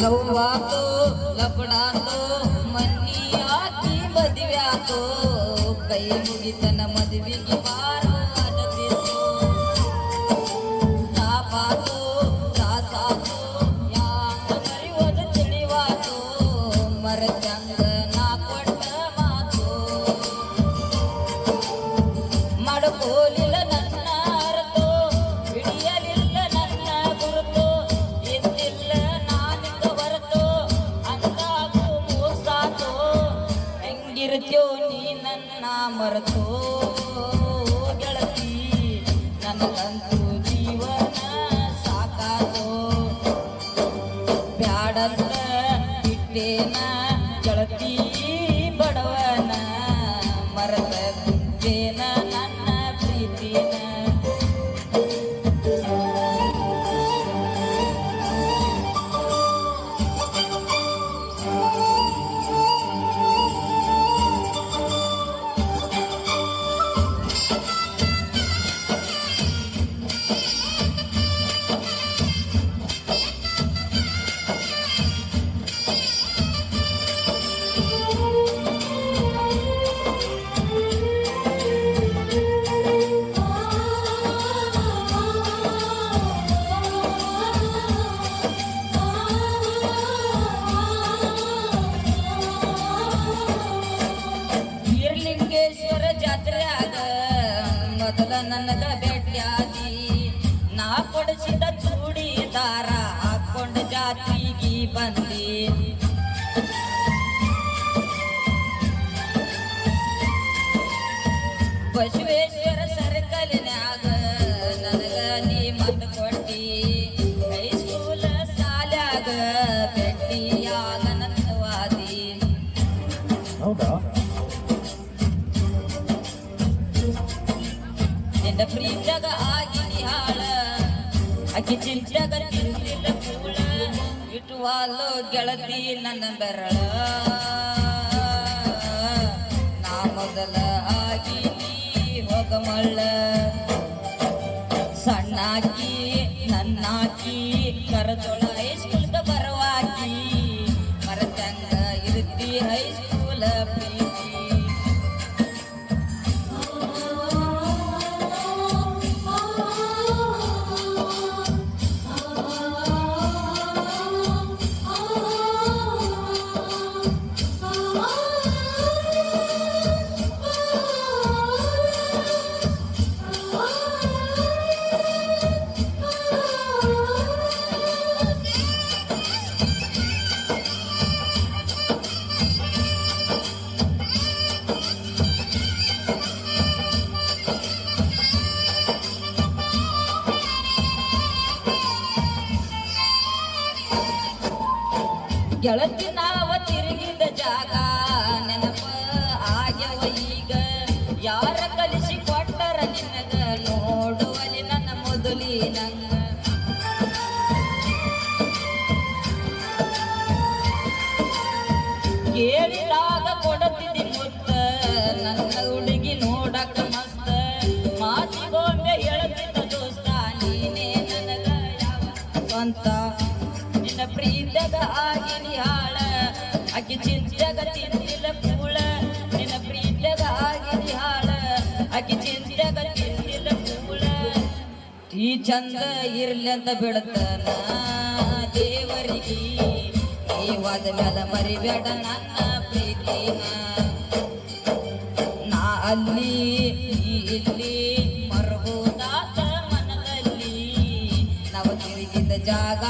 ಲವ್ವಾತೋ ಲಪಡಾತೋ ಮನ್ನಿ ಹಾಕಿ ಮದುವೆ ಆತೋ ಕೈ ಮುಗಿತನ ಮದುವೆಗೆ ಬಾರೋ ಅಜತಿತ್ತು ತಾಪಾತೋ ದಾಸಾತೋ ಯಾಂಗ ಮರಿಯೋದು ತಿಳಿವಾತೋ ಮರದಂಗ ನಾ ಕೊಟ್ಟ ಮಾತು ಮಡಕೋಲಿಲ್ಲ ನನ್ನ ಅರತೋ ಹಿಡಿಯಲಿಲ್ಲ ನನ್ನ ಗುರುತು ಎದ್ದಿಲ್ಲ ನಾನಿಂದ ಹೊರತು ಅಂದಾಗೂ ಮೋಸಾತೋ ಹೆಂಗಿರ್ತ್ಯೋ ನೀ ನನ್ನ ಮರೆತೋ ಗೆಳತಿ ನನಗಂತೂ ಜೀವನ ಸಾಕಾತೋ ಬ್ಯಾಡಂತ ಬಿಟ್ಟೇನ ಗೆಳತಿ ಬಡವನ ಮರೆತ ಕುಂತೇನ ನನ್ನ ಪ್ರೀತಿನ ಬೀರಲಿಂಗೇಶ್ವರ ಜಾತ್ರೆಯಾಗ ಮೊದಲ ನನಗ ಭೇಟಿಯಾಗಿ ನಾ ಕೊಡಿಸಿದ ಚೂಡಿದಾರ ಹಾಕೊಂಡ ಜಾತ್ರೆಗೆ ಬಂದಿ ಬಸವೇಶ್ವರ ಸರ್ಕಲಿನ್ಯಾಗ ನನಗ ನೀ ಮತ ಕೊಟ್ಟಿ ಹೈಸ್ಕೂಲ ಶಾಲ್ಯಾಗ ಭೇಟಿಯಾಗ ನನ್ನವಾದಿ ಹೌದಾ ನಿನ್ನ ಪ್ರೀತ್ಯಾಗ ಆಗಿನಿ ಹಾಳ ಅಕ್ಕಿ ಚಿಂತ್ಯಾಗ ತಿರ್ಲಿಲ್ಲ ಕೂಳ ಇಟ್ಟುವಾಲೋ ಗೆಳತಿ ನನ್ನ ಬೆರಳ ನಾ ಮೊದಲ ಆಗಿನಿ ಹೋಗಮಳ್ಳ ಸಣ್ಣಾಕಿ ನನ್ನಾಕಿ ಕರದೊಳ ಹೈಸ್ಕೂಲ್ಗ ಬರವಾಕಿ ಮರತಂಗ ಇರುತ್ತಿ ಹೈಸ್ಕೂಲ ಪ್ರೀತಿ ಗೆಳತಿ ನಾವ ತಿರುಗಿದ ಜಾಗ ನೆನಪ ಆಗ್ಯವ ಈಗ ಯಾರ ಕಲಿಸಿ ಕೊಟ್ಟರ ನಿನಗ ನೋಡುವಲಿ ನನ್ನ ಮೊದಲಿನಂಗ ಕೇಳಿದಾಗ ಕೊಡತಿದ್ದಿ ಮುತ್ತ ನನ್ನ ಹುಡುಗಿ ನೋಡಕ ಮಸ್ತ ಮಾತಿಗೊಮ್ಮೆ ಹೇಳ್ತಿದ್ದ ದೋಸ್ತ ನೀನೇ ನನಗ ಯಾವ ಸ್ವಂತ ನಿನ್ನ ಪ್ರೀತ್ಯಾಗ ಆಗಿನಿ ಹಾಳ ಅಕ್ಕಿ ಚಿಂತ್ಯಾಗ ತಿಂದಿಲ್ಲ ಕೂಳ ನಿನ್ನ ಪ್ರೀತ್ಯಾಗ ಆಗಿನಿ ಹಾಳ ಅಕ್ಕಿ ಚಿಂತ್ಯಾಗ ತಿಂದಿಲ್ಲ ಕೂಳ ಈ ಚಂದ ಇರ್ಲಿ ಅಂತ ಬಿಡ್ತಾನ ದೇವರಿಗೆ ನೀವಾದ ಮ್ಯಾಲ ಮರಿಬೇಡ ನನ್ನ ಪ್ರೀತಿನ ನಾ ಅಲ್ಲಿ ನೀ ಇಲ್ಲಿ ಮರಬಹುದಾದ ಮನದಲ್ಲಿ ನಾವು ತಿರುಗಿದ ಜಾಗ